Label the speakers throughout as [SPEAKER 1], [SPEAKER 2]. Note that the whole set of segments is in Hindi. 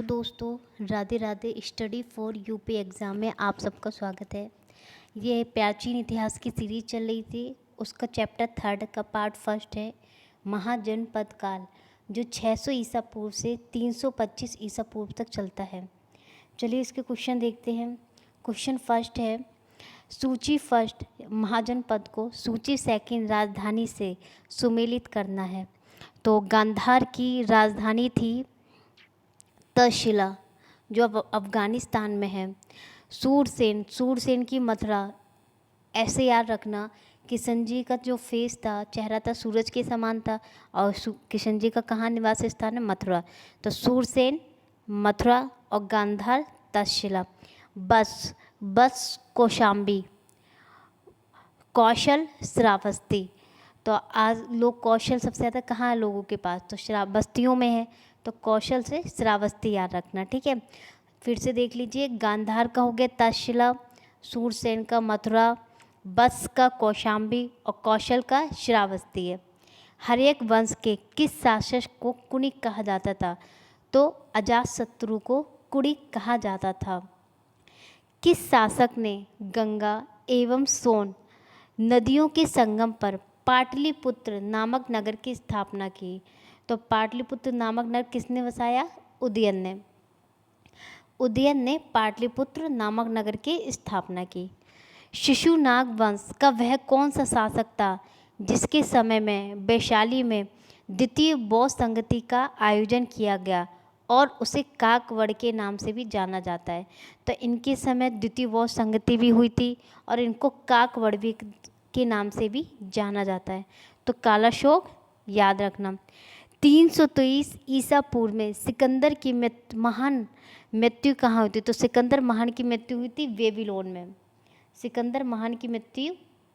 [SPEAKER 1] हेलो दोस्तों, Radhe Radhe. Study for UP exam में आप सबका स्वागत है। ये प्राचीन इतिहास की सीरीज चल रही थी, उसका चैप्टर 3 का पार्ट फर्स्ट है महाजनपद काल, जो 600 ईसा पूर्व से 325 ईसा पूर्व तक चलता है। चलिए इसके क्वेश्चन देखते हैं। क्वेश्चन फर्स्ट है, सूची फर्स्ट महाजनपद को सूची सेकंड राजधानी से सुमेलित करना है। तो गांधार की राजधानी थी तक्षशिला, जो अब अफ़गानिस्तान में है। सूरसेन की मथुरा। ऐसे याद रखना, किशन जी का जो फेस था, चेहरा था, सूरज के समान था, और किशन जी का कहाँ निवास स्थान है? मथुरा। तो सूरसेन मथुरा और गांधार तक्षशिला। बस कौशाम्बी, कौशल श्रावस्ती। तो आज लोग कौशल सबसे ज़्यादा कहाँ है लोगों के पास? तो बस्तियों में है। तो कौशल से श्रावस्ती याद रखना, ठीक है। फिर से देख लीजिए, गांधार का हो गया तक्षशिला, सूरसेन का मथुरा, बस का कौशाम्बी और कौशल का श्रावस्ती है। हर एक वंश के किस शासक को कुणिक कहा जाता था? तो अजातशत्रु को कुणिक कहा जाता था। किस शासक ने गंगा एवं सोन नदियों के संगम पर पाटलिपुत्र नामक नगर की स्थापना की? तो पाटलिपुत्र नामक नगर किसने बसाया? उदयन ने पाटलिपुत्र नामक नगर की स्थापना की। शिशुनाग वंश का वह कौन सा शासक था जिसके समय में वैशाली में द्वितीय बौद्ध संगति का आयोजन किया गया और उसे काकवड़ के नाम से भी जाना जाता है? तो इनके समय द्वितीय बौद्ध संगति भी हुई थी और इनको काकवड़ भी के नाम से भी जाना जाता है। तो कालाशोक याद रखना। 323 ईसा पूर्व में सिकंदर की महान मृत्यु कहाँ हुई थी? तो सिकंदर महान की मृत्यु हुई थी बेबीलोन में। सिकंदर महान की मृत्यु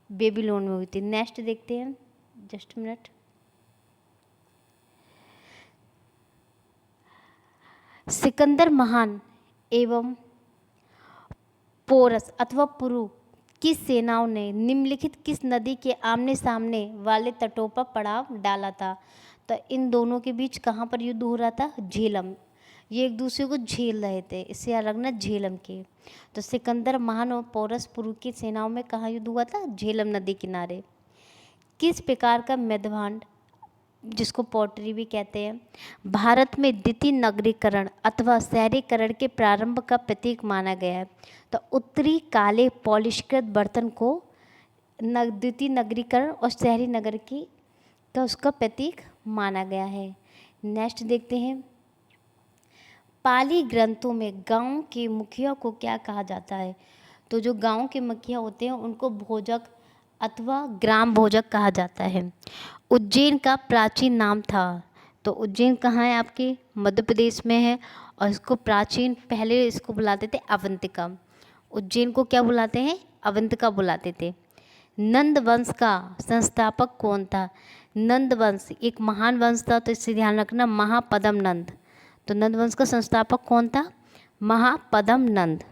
[SPEAKER 1] बेबीलोन में हुई थी। नेक्स्ट देखते हैं, जस्ट मिनट। सिकंदर महान एवं पोरस अथवा पुरु की सेनाओं ने निम्नलिखित किस नदी के आमने सामने वाले तटों पर पड़ाव डाला था? तो इन दोनों के बीच कहाँ पर युद्ध हो रहा था? झेलम। ये एक दूसरे को झेल रहे थे, इससे याद रखना झेलम के। तो सिकंदर महान और पोरस पुरु की सेनाओं में कहाँ युद्ध हुआ था? झेलम नदी किनारे। किस प्रकार का मेदभांड, जिसको पॉटरी भी कहते हैं, भारत में द्वितीय नगरीकरण अथवा शहरीकरण के प्रारंभ का प्रतीक माना गया है? तो उत्तरी काले पॉलिशकृत बर्तन को द्वितीय नगरीकरण और शहरी नगर की का उसका प्रतीक माना गया है। नेक्स्ट देखते हैं, पाली ग्रंथों में गांव के मुखिया को क्या कहा जाता है? तो जो गांव के मुखिया होते हैं उनको भोजक अथवा ग्राम भोजक कहा जाता है। उज्जैन का प्राचीन नाम था। तो उज्जैन कहाँ है? आपके मध्य प्रदेश में है। और इसको प्राचीन पहले इसको बुलाते थे अवंतिका। उज्जैन को क्या बुलाते हैं? अवंतिका बुलाते थे। नंद वंश का संस्थापक कौन था? नंद वंश एक महान वंश था, तो इससे ध्यान रखना महापद्म नंद। तो नंद वंश का संस्थापक कौन था? महापद्म नंद।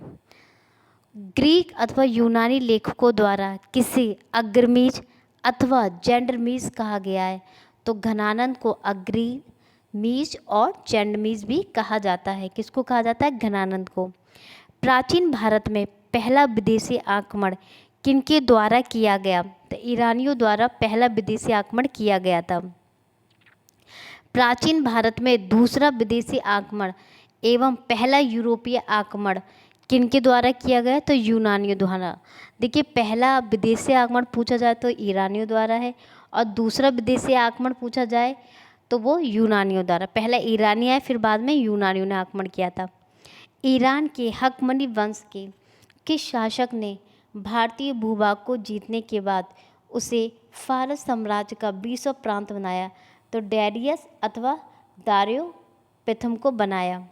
[SPEAKER 1] ग्रीक अथवा यूनानी लेखकों द्वारा किसे अग्रमीज अथवा जेंडरमीज कहा गया है? तो घनानंद को अग्रमीज और जेंडरमीज भी कहा जाता है। किसको कहा जाता है? घनानंद को। प्राचीन भारत में पहला विदेशी आक्रमण किनके द्वारा किया गया? तो ईरानियों द्वारा पहला विदेशी आक्रमण किया गया था। प्राचीन भारत में दूसरा विदेशी आक्रमण एवं पहला यूरोपीय आक्रमण किनके द्वारा किया गया? तो यूनानियों द्वारा। देखिए, पहला विदेशी आक्रमण पूछा जाए तो ईरानियों द्वारा है, और दूसरा विदेशी आक्रमण पूछा जाए तो वो यूनानियों द्वारा। पहला ईरानी आए, फिर बाद में यूनानियों ने आक्रमण किया था। ईरान के हकमनी वंश के किस शासक ने भारतीय भूभाग को जीतने के बाद उसे फारस साम्राज्य का 20वां प्रांत बनाया? तो डेरियस अथवा दारियो प्रथम को बनाया।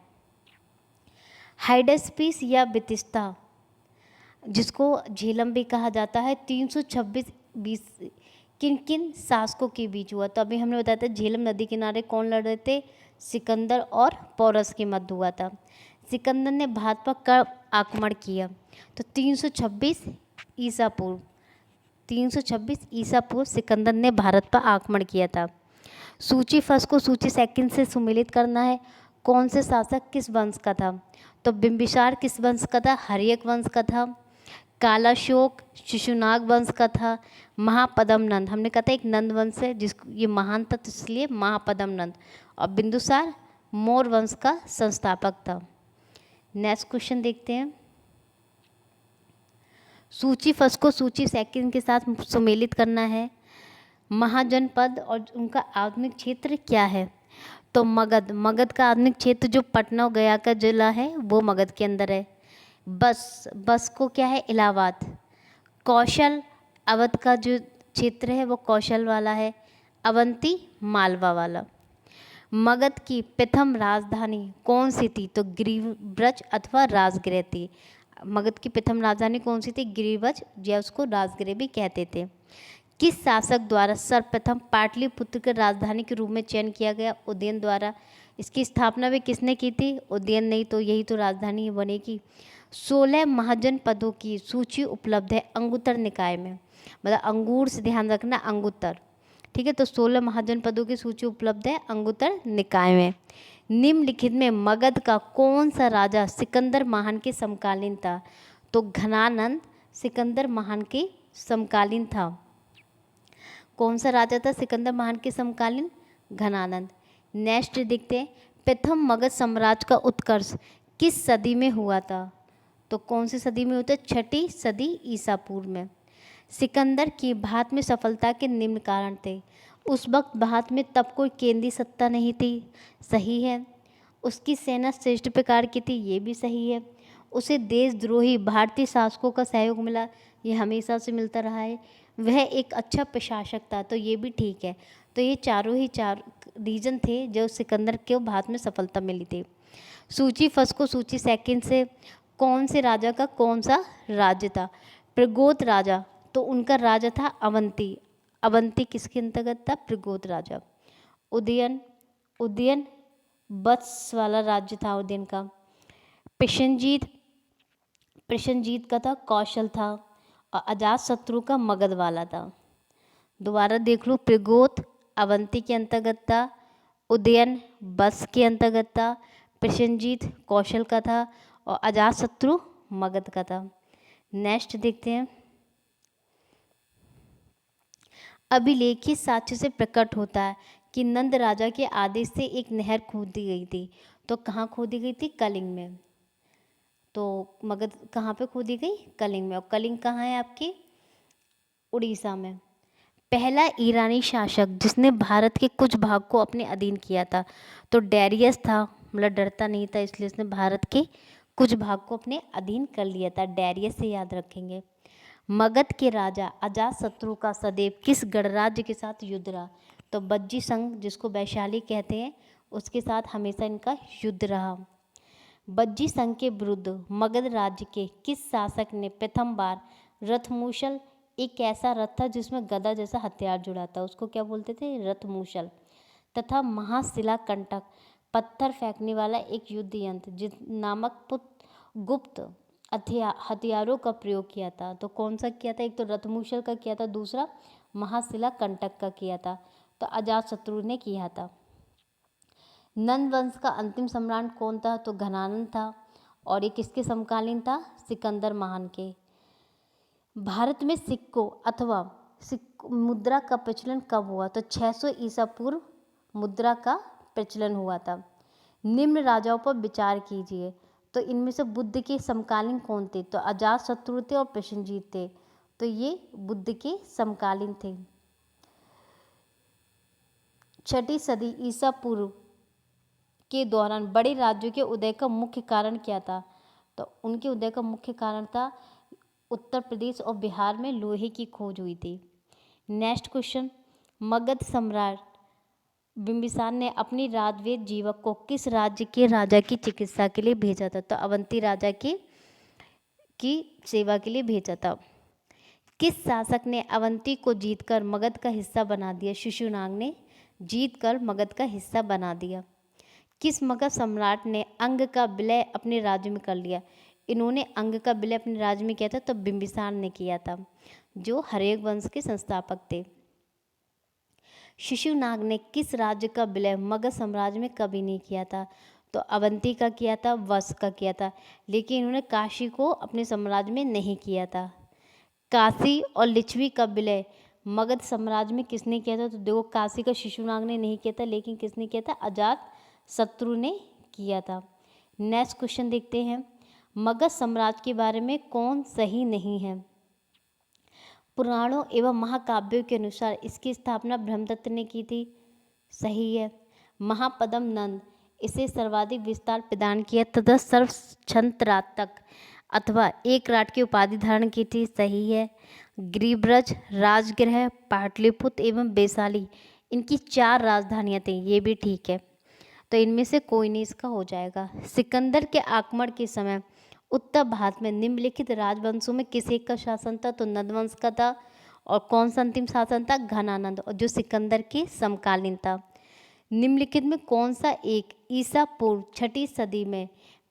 [SPEAKER 1] हाइडेस्पिस या बितिस्ता, जिसको झेलम भी कहा जाता है, 326 BC किन किन शासकों के बीच हुआ? तो अभी हमने बताया था झेलम नदी किनारे कौन लड़ रहे थे? सिकंदर और पोरस के मध्य हुआ था। सिकंदर ने भारत पर कब आक्रमण किया? तो 326 ईसा पूर्व। 326 ईसा पूर्व सिकंदर ने भारत पर आक्रमण किया था। सूची फर्स्ट को सूची सेकंड से सुमेलित करना है। कौन से शासक किस वंश का था? तो बिंबिसार किस वंश का था? हर्यक वंश का था। कालाशोक शिशुनाग वंश का था। महापद्म नंद, हमने कहा था एक नंद वंश है जिसको ये महान था तो इसलिए महापद्म नंद। और बिंदुसार मौर्य वंश का संस्थापक था। नेक्स्ट क्वेश्चन देखते हैं। सूची फर्स्ट को सूची सेकंड के साथ सुमेलित करना है। महाजनपद और उनका आधुनिक क्षेत्र क्या है? तो मगध, मगध का आधुनिक क्षेत्र जो पटना और गया का जिला है वो मगध के अंदर है। बस, बस को क्या है? इलाहाबाद। कौशल, अवध का जो क्षेत्र है वो कौशल वाला है। अवंती मालवा वाला। मगध की प्रथम राजधानी कौन सी थी? तो गिरिव्रज अथवा राजगृह थी। मगध की प्रथम राजधानी कौन सी थी? गिरिव्रज, या उसको राजगृह भी कहते थे। किस शासक द्वारा सर्वप्रथम पाटलिपुत्र के राजधानी के रूप में चयन किया गया? उदयन द्वारा। इसकी स्थापना भी किसने की थी? उदयन। नहीं तो यही तो राजधानी बनेगी। 16 महाजनपदों की सूची उपलब्ध है अंगुत्तर निकाय में, मतलब अंगूर से ध्यान रखना, अंगुत्तर, ठीक है। तो 16 महाजनपदों की सूची उपलब्ध है अंगुत्तर निकाय में। निम्नलिखित में मगध का कौन सा राजा सिकंदर महान के समकालीन था? तो घनानंद सिकंदर महान के समकालीन था। कौन सा राजा था सिकंदर महान के समकालीन? घनानंद। नेक्स्ट देखते हैं, प्रथम मगध साम्राज्य का उत्कर्ष किस सदी में हुआ था? तो कौन सी सदी में होता है? 6ठी सदी ईसा पूर्व में। सिकंदर की भारत में सफलता के निम्न कारण थे। उस वक्त भारत में तब कोई केंद्रीय सत्ता नहीं थी, सही है। उसकी सेना श्रेष्ठ प्रकार की थी, ये भी सही है। उसे देशद्रोही भारतीय शासकों का सहयोग मिला, ये हमेशा से मिलता रहा है। वह एक अच्छा प्रशासक था, तो ये भी ठीक है। तो ये चारों ही चार रीजन थे जो सिकंदर को भारत में सफलता मिली थी। सूची फर्स्ट को सूची सेकंड से कौन से राजा का कौन सा राज्य था? प्रगोत राजा, तो उनका राजा था अवंती। अवंती किसके अंतर्गत था? प्रगोत राजा। उदयन, उदयन वत्स वाला राज्य था उदयन का। प्रसेनजीत, प्रसेनजीत का था कौशल था। और अजात शत्रु का मगध वाला था। दोबारा देख लो, प्रगोत अवंती के अंतर्गत था, उदयन बस के अंतर्गत था, प्रसेनजीत कौशल का था और अजात शत्रु मगध का था। नेक्स्ट देखते हैं, अभिलेखित साक्ष्य से प्रकट होता है कि नंद राजा के आदेश से एक नहर खोदी गई थी। तो कहाँ खोदी गई थी? कलिंग में। तो मगध कहाँ पे खोदी गई? कलिंग में। और कलिंग कहाँ है आपकी? उड़ीसा में। पहला ईरानी शासक जिसने भारत के कुछ भाग को अपने अधीन किया था, तो डेरियस था। मतलब डरता नहीं था इसलिए उसने भारत के कुछ भाग को अपने अधीन कर लिया था। डेरियस से याद रखेंगे। मगध के राजा अजातशत्रु का सदैव किस गणराज्य के साथ युद्ध रहा? तो बज्जी संघ, जिसको वैशाली कहते हैं, उसके साथ हमेशा इनका युद्ध रहा। बज्जी संघ के विरुद्ध मगध राज्य के किस शासक ने प्रथम बार रथमूसल, एक ऐसा रथ था जिसमें गदा जैसा हथियार जुड़ा था, उसको क्या बोलते थे? रथमूसल, तथा महाशिला कंटक, पत्थर फेंकने वाला एक युद्ध यंत्र जिस नामक गुप्त हथियारों का प्रयोग किया था। तो कौन सा किया था? एक तो रथमूसल का किया था, दूसरा महाशिला कंटक का किया था। तो अजातशत्रु ने किया था। नंद वंश का अंतिम सम्राट कौन था? तो घनानंद था। और ये किसके समकालीन था? सिकंदर महान के। भारत में सिक्कों अथवा मुद्रा का प्रचलन कब हुआ? तो 600 ईसा पूर्व मुद्रा का प्रचलन हुआ था। निम्न राजाओं पर विचार कीजिए। तो इनमें से बुद्ध के समकालीन कौन थे? तो अजातशत्रु थे और प्रसेनजीत थे। तो ये बुद्ध के समकालीन थे। 6ठी सदी ईसा पूर्व के दौरान बड़े राज्यों के उदय का मुख्य कारण क्या था? तो उनके उदय का मुख्य कारण था उत्तर प्रदेश और बिहार में लोहे की खोज हुई थी। नेक्स्ट क्वेश्चन, मगध सम्राट बिंबिसार ने अपनी राजवेद जीवक को किस राज्य के राजा की चिकित्सा के लिए भेजा था? तो अवंती राजा की सेवा के लिए भेजा था। किस शासक ने अवंती को जीतकर मगध का हिस्सा बना दिया? शिशुनाग ने जीतकर मगध का हिस्सा बना दिया। किस मगध सम्राट ने अंग का विलय अपने राज्य में कर लिया? इन्होंने अंग का विलय अपने राज्य में किया था, तो बिंबिसार ने किया था, जो हर्यक वंश के संस्थापक थे। शिशुनाग ने किस राज्य का विलय मगध साम्राज्य में कभी नहीं किया था? तो अवंती का किया था, वश का किया था, लेकिन इन्होंने काशी को अपने साम्राज्य में नहीं किया था। काशी और लिच्छवी का विलय मगध साम्राज्य में किसने किया था? तो देखो, काशी का शिशुनाग ने नहीं किया था, लेकिन किसने किया था? अजात शत्रु ने किया था। नेक्स्ट क्वेश्चन देखते हैं, मगध साम्राज्य के बारे में कौन सही नहीं है? पुराणों एवं महाकाव्यों के अनुसार इसकी स्थापना ब्रह्मदत्त ने की थी, सही है। महापद्म नंद इसे सर्वाधिक विस्तार प्रदान किया तथा सर्वछंत्रातक अथवा एक राट की उपाधि धारण की थी, सही है। गिरिब्रज, राजगृह, पाटलिपुत्र एवं वैशाली इनकी 4 राजधानियां थीं, ये भी ठीक है। तो इनमें से कोई नहीं इसका हो जाएगा। सिकंदर के आक्रमण के समय उत्तर भारत में निम्नलिखित राजवंशों में किस एक का शासन था? तो नंदवंश का था। और कौन सा अंतिम शासन था? घनानंद, और जो सिकंदर के समकालीन था। निम्नलिखित में कौन सा एक ईसा पूर्व 6ठी सदी में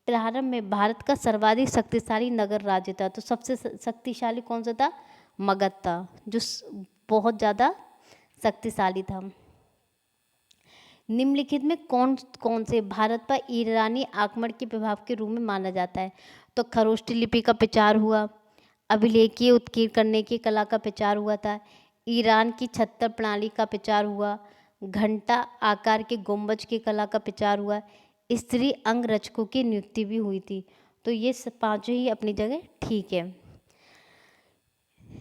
[SPEAKER 1] प्रारंभ में भारत का सर्वाधिक शक्तिशाली नगर राज्य था? तो सबसे शक्तिशाली कौन सा था? मगध था, जो बहुत ज़्यादा शक्तिशाली था। निम्नलिखित में कौन कौन से भारत पर ईरानी आक्रमण के प्रभाव के रूप में माना जाता है? तो खरोष्ठी लिपि का प्रचार हुआ, अभिलेखीय उत्कीर्ण करने की कला का प्रचार हुआ था, ईरान की छत्तर प्रणाली का प्रचार हुआ, घंटा आकार के गुंबज की कला का प्रचार हुआ, स्त्री अंग रचकों की नियुक्ति भी हुई थी। तो ये 5 ही अपनी जगह ठीक है।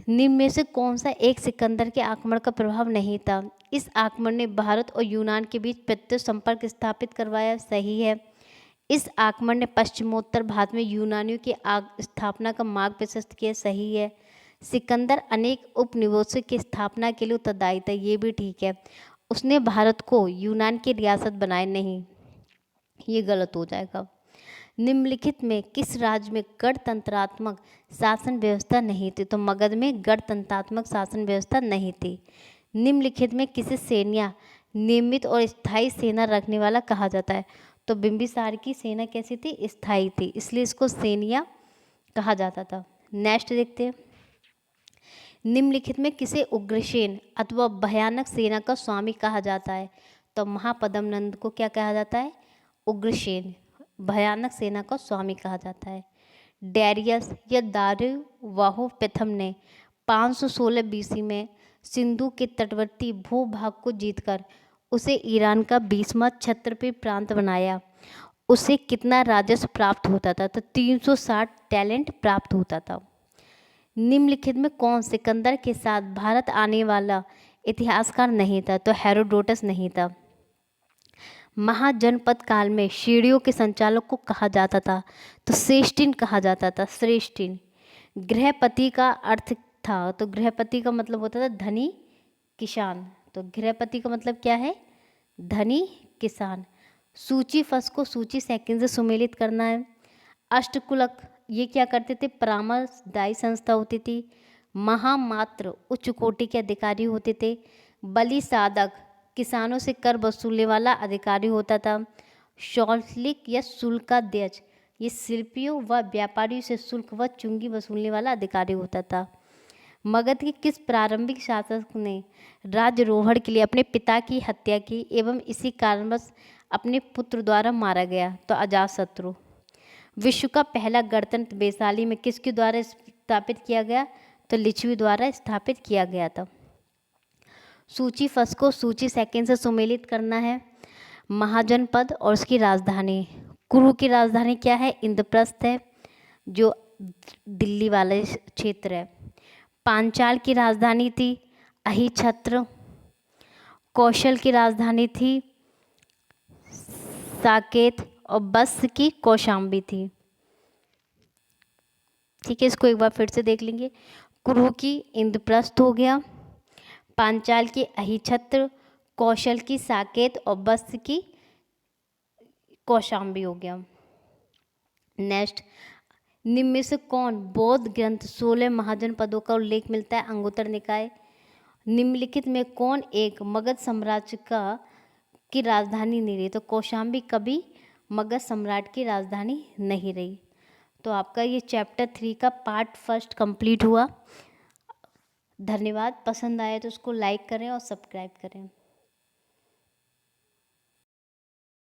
[SPEAKER 1] निम्न में से कौन सा एक सिकंदर के आक्रमण का प्रभाव नहीं था? इस आक्रमण ने भारत और यूनान के बीच प्रत्यक्ष संपर्क स्थापित करवाया, सही है। इस आक्रमण ने पश्चिमोत्तर भारत में यूनानियों की स्थापना का मार्ग प्रशस्त किया, सही है। सिकंदर अनेक उपनिवेशों की स्थापना के लिए उत्तरदायी था, ये भी ठीक है। उसने भारत को यूनान की रियासत बनाए नहीं, ये गलत हो जाएगा। निम्नलिखित में किस राज्य में गणतंत्रात्मक शासन व्यवस्था नहीं थी? तो मगध में गणतंत्रात्मक शासन व्यवस्था नहीं थी। निम्नलिखित में किसे सेना नियमित और स्थायी सेना रखने वाला कहा जाता है? तो बिंबिसार की सेना कैसी थी? स्थायी थी, इसलिए इसको सेनिया कहा जाता था। नेक्स्ट देखते हैं, निम्नलिखित में किसे उग्रसेन अथवा भयानक सेना का स्वामी कहा जाता है? तो महापद्म नंद को क्या कहा जाता है? उग्रसेन, भयानक सेना का स्वामी कहा जाता है। डैरियस या दारुवाहो प्रथम ने 516 बीसी में सिंधु के तटवर्ती भूभाग को जीतकर उसे ईरान का 20वां क्षत्रपी प्रांत बनाया। उसे कितना राजस्व प्राप्त होता था? तो 360 टैलेंट प्राप्त होता था। निम्नलिखित में कौन सिकंदर के साथ भारत आने वाला इतिहासकार नहीं था? तो हेरोडोटस नहीं था। महाजनपद काल में सीढ़ियों के संचालक को कहा जाता था? तो श्रेष्ठिन कहा जाता था, श्रेष्ठिन। गृहपति का अर्थ था? तो गृहपति का मतलब होता था धनी किसान। तो गृहपति का मतलब क्या है? धनी किसान। सूची फस को सूची सेकंड से सुमेलित करना है। अष्टकुलक ये क्या करते थे? परामर्शदायी संस्था होती थी। महामात्र उच्च कोटि के अधिकारी होते थे। बलि साधक किसानों से कर वसूलने वाला अधिकारी होता था। शौल्लिक या शुल्काध्यक्ष ये शिल्पियों व व्यापारियों से शुल्क व चुंगी वसूलने वाला अधिकारी होता था। मगध के किस प्रारंभिक शासक ने राज्यारोहण के लिए अपने पिता की हत्या की एवं इसी कारणवश अपने पुत्र द्वारा मारा गया? तो अजातशत्रु। विश्व का पहला गणतंत्र वैशाली में किसके द्वारा स्थापित किया गया? तो लिच्छवी द्वारा स्थापित किया गया था। सूची फर्स्ट को सूची सेकंड से सुमेलित करना है। महाजनपद और उसकी राजधानी। कुरु की राजधानी क्या है? इंद्रप्रस्थ है, जो दिल्ली वाले क्षेत्र है। पांचाल की राजधानी थी अहिछत्र। कौशल की राजधानी थी साकेत और बस की कौशाम्बी थी। ठीक है, इसको एक बार फिर से देख लेंगे। कुरु की इंद्रप्रस्थ हो गया, पांचाल की अहिछत्र, कौशल की साकेत और बस की कौशाम्बी हो गया। नेक्स्ट, निम्न में से कौन बौद्ध ग्रंथ 16 महाजनपदों का उल्लेख मिलता है? अंगुत्तर निकाय। निम्नलिखित में कौन एक मगध साम्राज्य की राजधानी नहीं रही? तो कौशाम्बी कभी मगध सम्राट की राजधानी नहीं रही। तो आपका ये चैप्टर 3 का पार्ट फर्स्ट कंप्लीट हुआ। धन्यवाद। पसंद आए तो उसको लाइक करें और सब्सक्राइब करें।